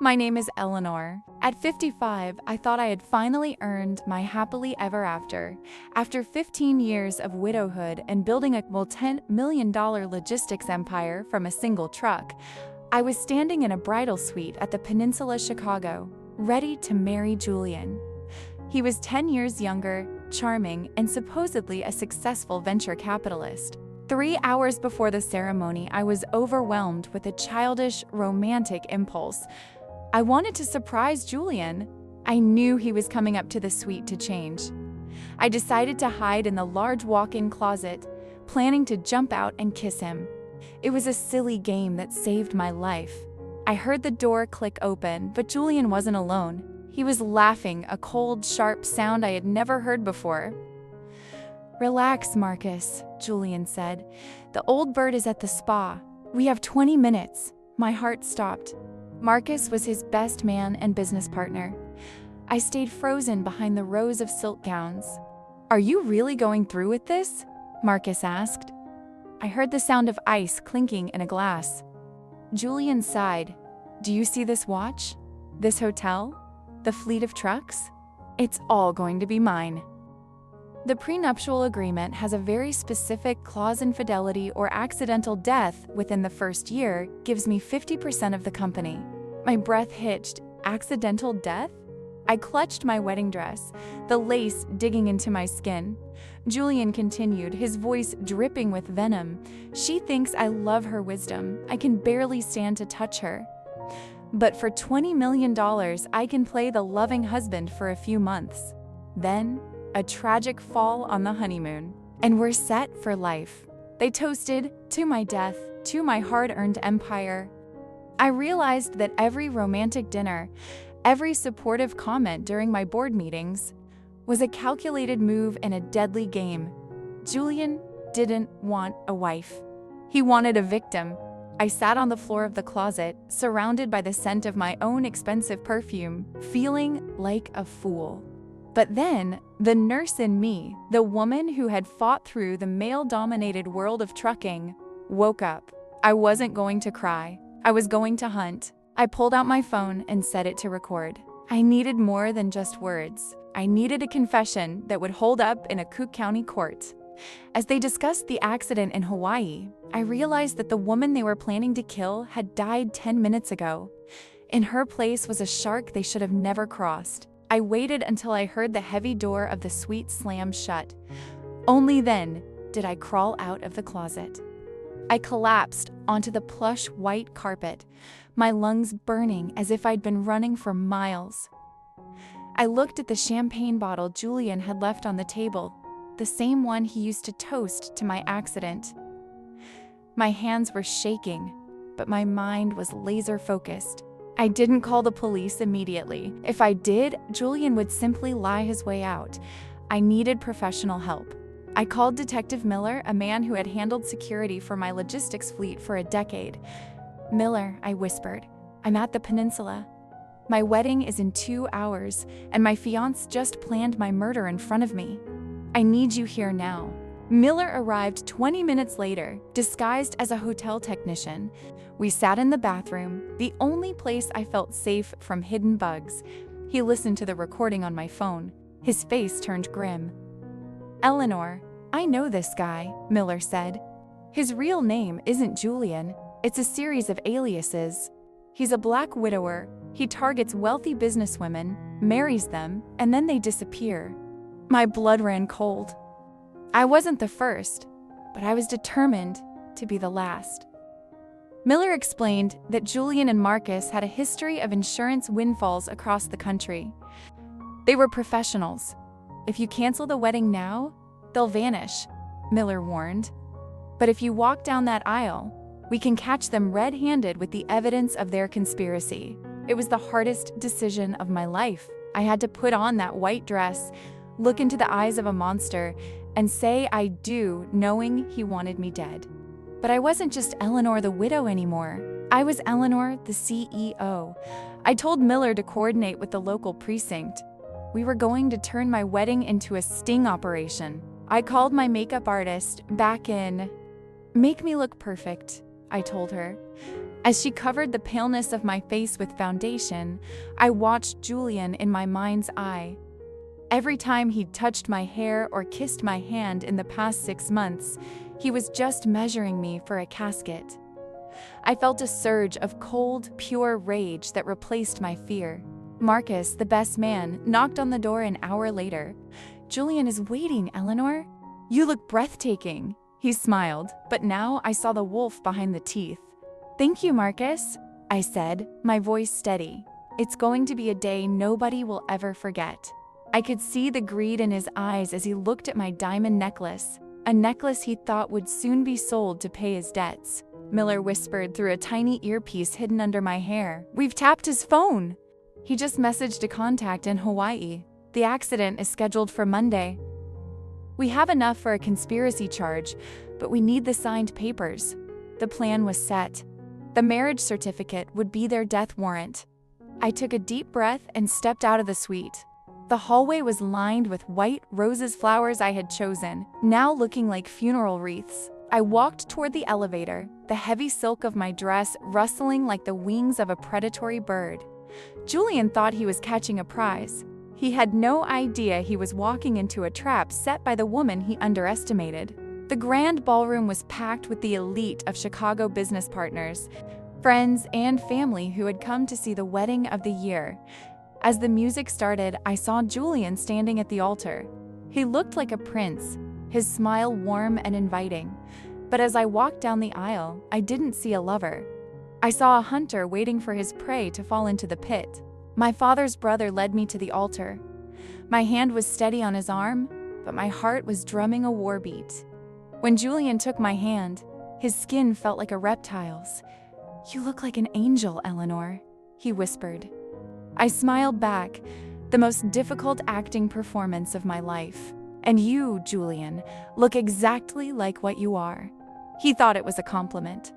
My name is Eleanor. At 55, I thought I had finally earned my happily ever after. After 15 years of widowhood and building a $10 million logistics empire from a single truck, I was standing in a bridal suite at the Peninsula, Chicago, ready to marry Julian. He was 10 years younger, charming, and supposedly a successful venture capitalist. 3 hours before the ceremony, I was overwhelmed with a childish, romantic impulse. I wanted to surprise Julian. I knew he was coming up to the suite to change. I decided to hide in the large walk-in closet, planning to jump out and kiss him. It was a silly game that saved my life. I heard the door click open, but Julian wasn't alone. He was laughing, a cold, sharp sound I had never heard before. "Relax, Marcus," Julian said. "The old bird is at the spa. We have 20 minutes. My heart stopped. Marcus was his best man and business partner. I stayed frozen behind the rows of silk gowns. "Are you really going through with this?" Marcus asked. I heard the sound of ice clinking in a glass. Julian sighed. "Do you see this watch? This hotel? The fleet of trucks? It's all going to be mine." The prenuptial agreement has a very specific clause. Infidelity or accidental death within the first year gives me 50% of the company. My breath hitched. Accidental death? I clutched my wedding dress, the lace digging into my skin. Julian continued, his voice dripping with venom. "She thinks I love her wisdom. I can barely stand to touch her. But for $20 million, I can play the loving husband for a few months. Then, a tragic fall on the honeymoon, and we're set for life." They toasted, "To my death, to my hard-earned empire." I realized that every romantic dinner, every supportive comment during my board meetings, was a calculated move in a deadly game. Julian didn't want a wife. He wanted a victim. I sat on the floor of the closet, surrounded by the scent of my own expensive perfume, feeling like a fool. But then, the nurse in me, the woman who had fought through the male-dominated world of trucking, woke up. I wasn't going to cry. I was going to hunt. I pulled out my phone and set it to record. I needed more than just words. I needed a confession that would hold up in a Cook County court. As they discussed the accident in Hawaii, I realized that the woman they were planning to kill had died 10 minutes ago. In her place was a shark they should have never crossed. I waited until I heard the heavy door of the suite slam shut. Only then did I crawl out of the closet. I collapsed onto the plush white carpet, my lungs burning as if I'd been running for miles. I looked at the champagne bottle Julian had left on the table, the same one he used to toast to my accident. My hands were shaking, but my mind was laser-focused. I didn't call the police immediately. If I did, Julian would simply lie his way out. I needed professional help. I called Detective Miller, a man who had handled security for my logistics fleet for a decade. "Miller," I whispered, "I'm at the Peninsula. My wedding is in 2 hours, and my fiancé just planned my murder in front of me. I need you here now." Miller arrived 20 minutes later, disguised as a hotel technician. We sat in the bathroom, the only place I felt safe from hidden bugs. He listened to the recording on my phone. His face turned grim. "Eleanor, I know this guy," Miller said. "His real name isn't Julian. It's a series of aliases. He's a black widower. He targets wealthy businesswomen, marries them, and then they disappear." My blood ran cold. I wasn't the first, but I was determined to be the last. Miller explained that Julian and Marcus had a history of insurance windfalls across the country. They were professionals. "If you cancel the wedding now, they'll vanish," Miller warned. "But if you walk down that aisle, we can catch them red-handed with the evidence of their conspiracy." It was the hardest decision of my life. I had to put on that white dress, look into the eyes of a monster, and say I do, knowing he wanted me dead. But I wasn't just Eleanor the widow anymore. I was Eleanor the CEO. I told Miller to coordinate with the local precinct. We were going to turn my wedding into a sting operation. I called my makeup artist back in. "Make me look perfect," I told her. As she covered the paleness of my face with foundation, I watched Julian in my mind's eye. Every time he'd touched my hair or kissed my hand in the past 6 months, he was just measuring me for a casket. I felt a surge of cold, pure rage that replaced my fear. Marcus, the best man, knocked on the door an hour later. "Julian is waiting, Eleanor. You look breathtaking." He smiled, but now I saw the wolf behind the teeth. "Thank you, Marcus," I said, my voice steady. "It's going to be a day nobody will ever forget." I could see the greed in his eyes as he looked at my diamond necklace, a necklace he thought would soon be sold to pay his debts. Miller whispered through a tiny earpiece hidden under my hair. "We've tapped his phone." He just messaged a contact in Hawaii. "The accident is scheduled for Monday." "We have enough for a conspiracy charge, but we need the signed papers." The plan was set. The marriage certificate would be their death warrant. I took a deep breath and stepped out of the suite. The hallway was lined with white roses, flowers I had chosen, now looking like funeral wreaths. I walked toward the elevator, the heavy silk of my dress rustling like the wings of a predatory bird. Julian thought he was catching a prize. He had no idea he was walking into a trap set by the woman he underestimated. The grand ballroom was packed with the elite of Chicago business partners, friends, and family who had come to see the wedding of the year. As the music started, I saw Julian standing at the altar. He looked like a prince, his smile warm and inviting. But as I walked down the aisle, I didn't see a lover. I saw a hunter waiting for his prey to fall into the pit. My father's brother led me to the altar. My hand was steady on his arm, but my heart was drumming a war beat. When Julian took my hand, his skin felt like a reptile's. "You look like an angel, Eleanor," he whispered. I smiled back, the most difficult acting performance of my life. "And you, Julian, look exactly like what you are." He thought it was a compliment.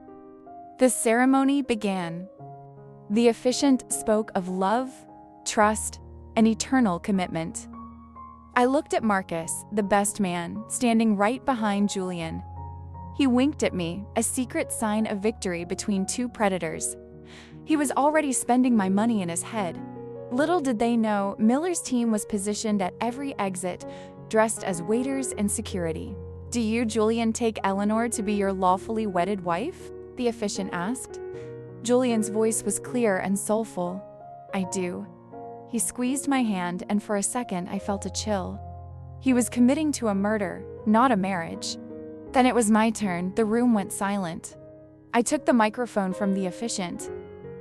The ceremony began. The officiant spoke of love, trust, and eternal commitment. I looked at Marcus, the best man, standing right behind Julian. He winked at me, a secret sign of victory between two predators. He was already spending my money in his head. Little did they know, Miller's team was positioned at every exit, dressed as waiters and security. "Do you, Julian, take Eleanor to be your lawfully wedded wife?" the officiant asked. Julian's voice was clear and soulful. "I do." He squeezed my hand, and for a second I felt a chill. He was committing to a murder, not a marriage. Then it was my turn. The room went silent. I took the microphone from the officiant.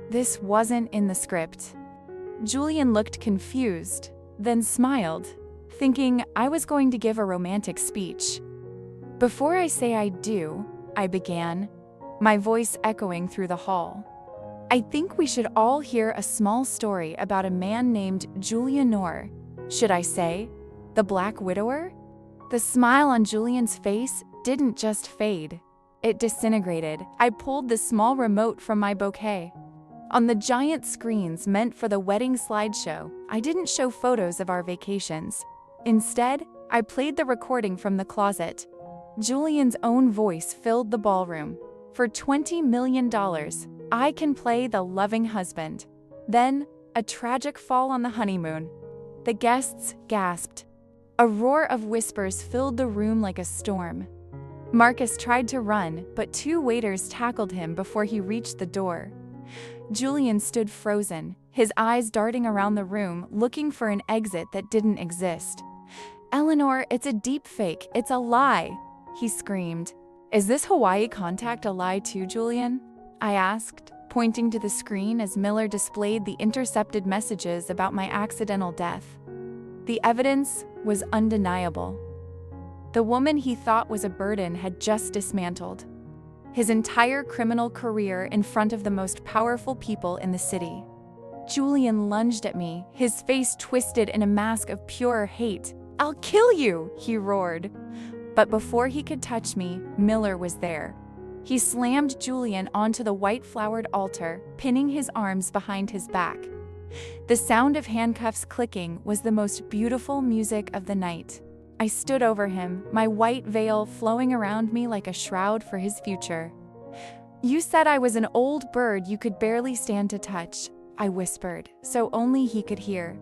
This wasn't in the script. Julian looked confused, then smiled, thinking I was going to give a romantic speech. "Before I say I do," I began, my voice echoing through the hall. "I think we should all hear a small story about a man named Julian. Should I say, the Black Widower?" The smile on Julian's face didn't just fade. It disintegrated. I pulled the small remote from my bouquet. On the giant screens meant for the wedding slideshow, I didn't show photos of our vacations. Instead, I played the recording from the closet. Julian's own voice filled the ballroom. "For $20 million, I can play the loving husband." Then, a tragic fall on the honeymoon. The guests gasped. A roar of whispers filled the room like a storm. Marcus tried to run, but two waiters tackled him before he reached the door. Julian stood frozen, his eyes darting around the room, looking for an exit that didn't exist. "Eleanor, it's a deep fake. It's a lie," he screamed. "Is this Hawaii contact a lie too, Julian?" I asked, pointing to the screen as Miller displayed the intercepted messages about my accidental death. The evidence was undeniable. The woman he thought was a burden had just dismantled his entire criminal career in front of the most powerful people in the city. Julian lunged at me, his face twisted in a mask of pure hate. "I'll kill you!" he roared. But before he could touch me, Miller was there. He slammed Julian onto the white-flowered altar, pinning his arms behind his back. The sound of handcuffs clicking was the most beautiful music of the night. I stood over him, my white veil flowing around me like a shroud for his future. "You said I was an old bird you could barely stand to touch," I whispered, so only he could hear.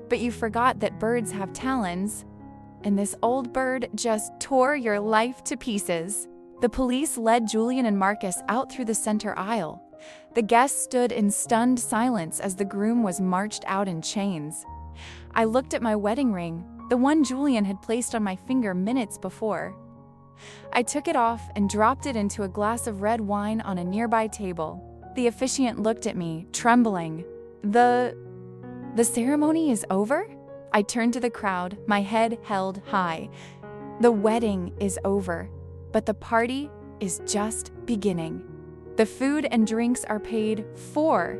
"But you forgot that birds have talons, and this old bird just tore your life to pieces." The police led Julian and Marcus out through the center aisle. The guests stood in stunned silence as the groom was marched out in chains. I looked at my wedding ring, the one Julian had placed on my finger minutes before. I took it off and dropped it into a glass of red wine on a nearby table. The officiant looked at me, trembling. The ceremony is over?" I turned to the crowd, my head held high. "The wedding is over, but the party is just beginning. The food and drinks are paid for.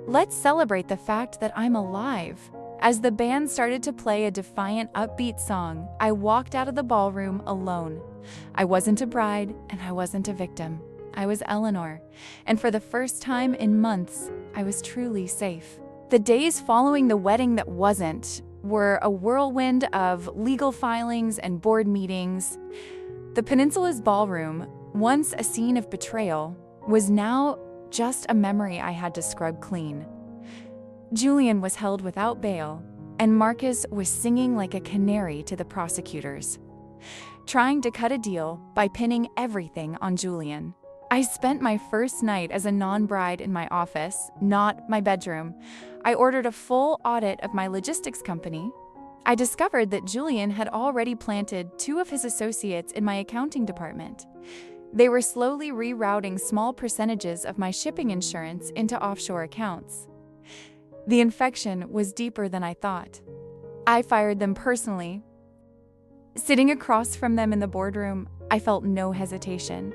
Let's celebrate the fact that I'm alive." As the band started to play a defiant, upbeat song, I walked out of the ballroom alone. I wasn't a bride, and I wasn't a victim. I was Eleanor, and for the first time in months, I was truly safe. The days following the wedding that wasn't were a whirlwind of legal filings and board meetings. The Peninsula's ballroom, once a scene of betrayal, was now just a memory I had to scrub clean. Julian was held without bail, and Marcus was singing like a canary to the prosecutors, trying to cut a deal by pinning everything on Julian. I spent my first night as a non-bride in my office, not my bedroom. I ordered a full audit of my logistics company. I discovered that Julian had already planted 2 of his associates in my accounting department. They were slowly rerouting small percentages of my shipping insurance into offshore accounts. The infection was deeper than I thought. I fired them personally. Sitting across from them in the boardroom, I felt no hesitation.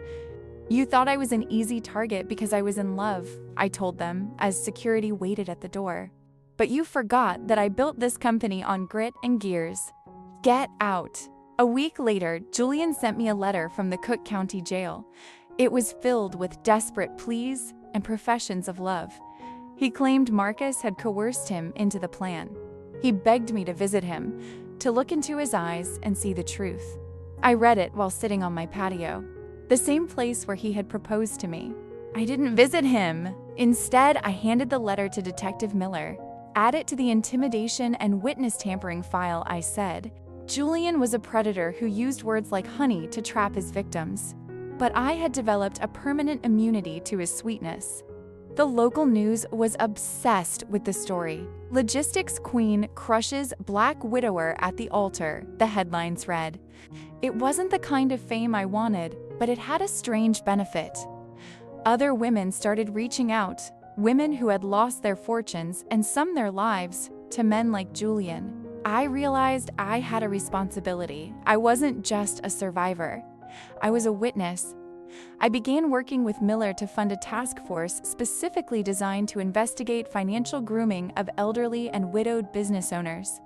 "You thought I was an easy target because I was in love," I told them as security waited at the door. "But you forgot that I built this company on grit and gears. Get out." A week later, Julian sent me a letter from the Cook County Jail. It was filled with desperate pleas and professions of love. He claimed Marcus had coerced him into the plan. He begged me to visit him, to look into his eyes and see the truth. I read it while sitting on my patio, the same place where he had proposed to me. I didn't visit him. Instead, I handed the letter to Detective Miller. "Add it to the intimidation and witness tampering file," I said. Julian was a predator who used words like honey to trap his victims. But I had developed a permanent immunity to his sweetness. The local news was obsessed with the story. "Logistics Queen crushes Black Widower at the altar," the headlines read. It wasn't the kind of fame I wanted, but it had a strange benefit. Other women started reaching out, women who had lost their fortunes and some their lives, to men like Julian. I realized I had a responsibility. I wasn't just a survivor. I was a witness. I began working with Miller to fund a task force specifically designed to investigate financial grooming of elderly and widowed business owners.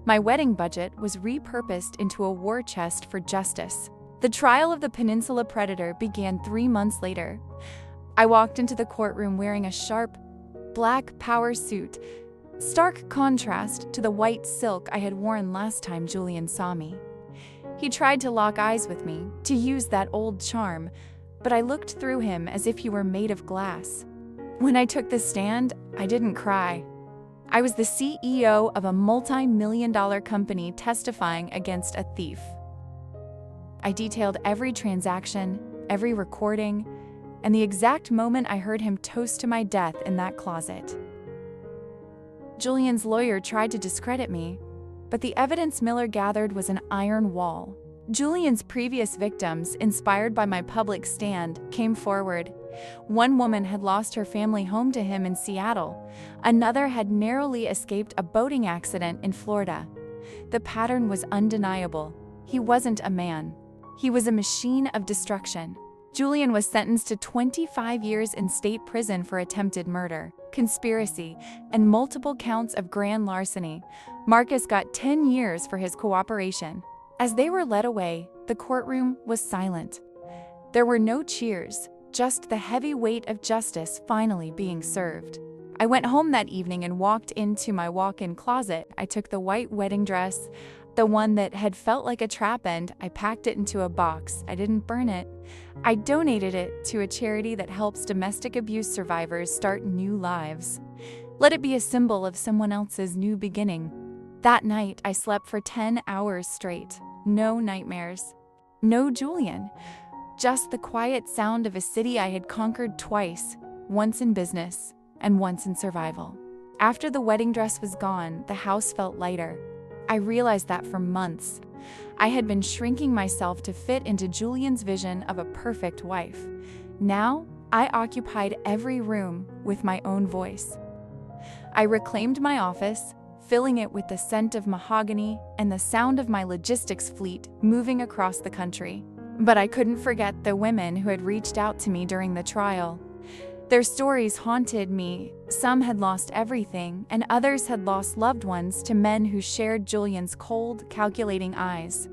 My wedding budget was repurposed into a war chest for justice. The trial of the Peninsula Predator began 3 months later. I walked into the courtroom wearing a sharp, black power suit, stark contrast to the white silk I had worn last time Julian saw me. He tried to lock eyes with me, to use that old charm, but I looked through him as if he were made of glass. When I took the stand, I didn't cry. I was the CEO of a multi-million-dollar company testifying against a thief. I detailed every transaction, every recording, and the exact moment I heard him toast to my death in that closet. Julian's lawyer tried to discredit me, but the evidence Miller gathered was an iron wall. Julian's previous victims, inspired by my public stand, came forward. One woman had lost her family home to him in Seattle. Another had narrowly escaped a boating accident in Florida. The pattern was undeniable. He wasn't a man. He was a machine of destruction. Julian was sentenced to 25 years in state prison for attempted murder, conspiracy, and multiple counts of grand larceny. Marcus got 10 years for his cooperation. As they were led away, the courtroom was silent. There were no cheers, just the heavy weight of justice finally being served. I went home that evening and walked into my walk-in closet. I took the white wedding dress the one that had felt like a trap end. I packed it into a box. I didn't burn it. I donated it to a charity that helps domestic abuse survivors start new lives. Let it be a symbol of someone else's new beginning. That night, I slept for 10 hours straight. No nightmares. No Julian. Just the quiet sound of a city I had conquered twice, once in business and once in survival. After the wedding dress was gone, the house felt lighter. I realized that for months. I had been shrinking myself to fit into Julian's vision of a perfect wife. Now, I occupied every room with my own voice. I reclaimed my office, filling it with the scent of mahogany and the sound of my logistics fleet moving across the country. But I couldn't forget the women who had reached out to me during the trial. Their stories haunted me. Some had lost everything, and others had lost loved ones to men who shared Julian's cold, calculating eyes.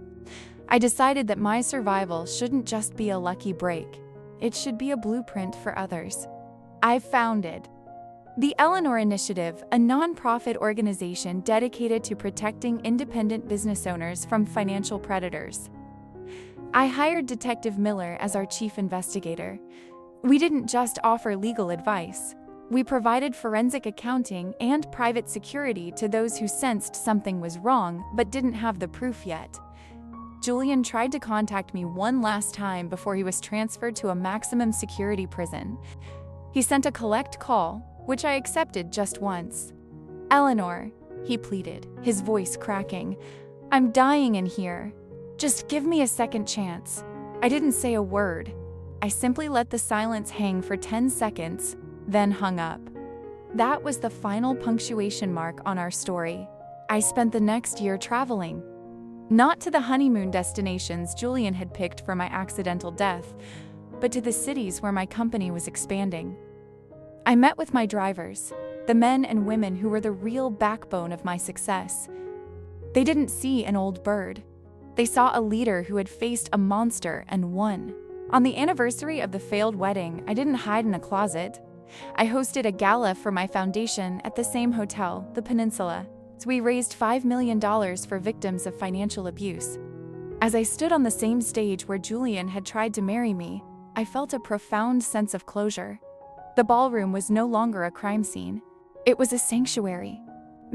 I decided that my survival shouldn't just be a lucky break. It should be a blueprint for others. I founded the Eleanor Initiative, a nonprofit organization dedicated to protecting independent business owners from financial predators. I hired Detective Miller as our chief investigator. We didn't just offer legal advice. We provided forensic accounting and private security to those who sensed something was wrong but didn't have the proof yet. Julian tried to contact me one last time before he was transferred to a maximum security prison. He sent a collect call, which I accepted just once. "Eleanor," he pleaded, his voice cracking, "I'm dying in here. Just give me a second chance." I didn't say a word. I simply let the silence hang for 10 seconds, then hung up. That was the final punctuation mark on our story. I spent the next year traveling. Not to the honeymoon destinations Julian had picked for my accidental death, but to the cities where my company was expanding. I met with my drivers, the men and women who were the real backbone of my success. They didn't see an old bird. They saw a leader who had faced a monster and won. On the anniversary of the failed wedding, I didn't hide in a closet. I hosted a gala for my foundation at the same hotel, the Peninsula. So we raised $5 million for victims of financial abuse. As I stood on the same stage where Julian had tried to marry me, I felt a profound sense of closure. The ballroom was no longer a crime scene. It was a sanctuary.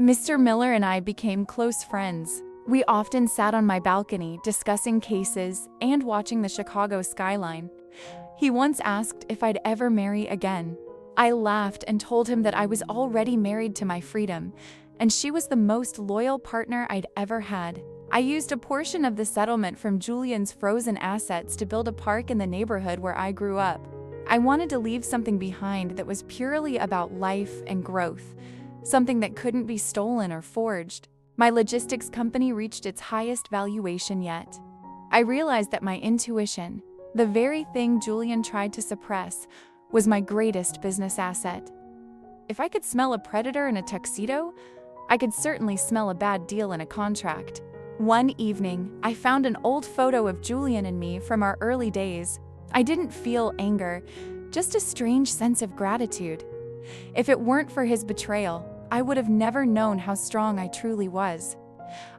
Mr. Miller and I became close friends. We often sat on my balcony discussing cases and watching the Chicago skyline. He once asked if I'd ever marry again. I laughed and told him that I was already married to my freedom, and she was the most loyal partner I'd ever had. I used a portion of the settlement from Julian's frozen assets to build a park in the neighborhood where I grew up. I wanted to leave something behind that was purely about life and growth, something that couldn't be stolen or forged. My logistics company reached its highest valuation yet. I realized that my intuition, the very thing Julian tried to suppress, was my greatest business asset. If I could smell a predator in a tuxedo, I could certainly smell a bad deal in a contract. One evening, I found an old photo of Julian and me from our early days. I didn't feel anger, just a strange sense of gratitude. If it weren't for his betrayal, I would have never known how strong I truly was.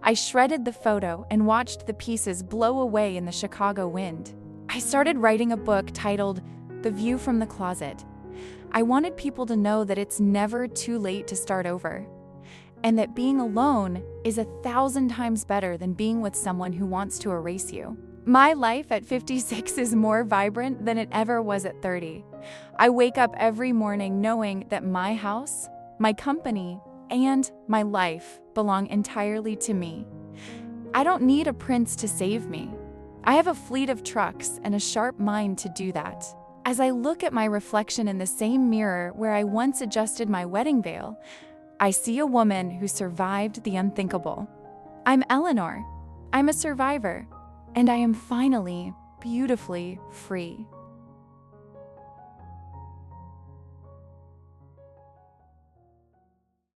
I shredded the photo and watched the pieces blow away in the Chicago wind. I started writing a book titled The View from the Closet. I wanted people to know that it's never too late to start over, and that being alone is 1,000 times better than being with someone who wants to erase you. My life at 56 is more vibrant than it ever was at 30. I wake up every morning knowing that my house, my company, and my life belong entirely to me. I don't need a prince to save me. I have a fleet of trucks and a sharp mind to do that. As I look at my reflection in the same mirror where I once adjusted my wedding veil, I see a woman who survived the unthinkable. I'm Eleanor. I'm a survivor, and I am finally, beautifully free.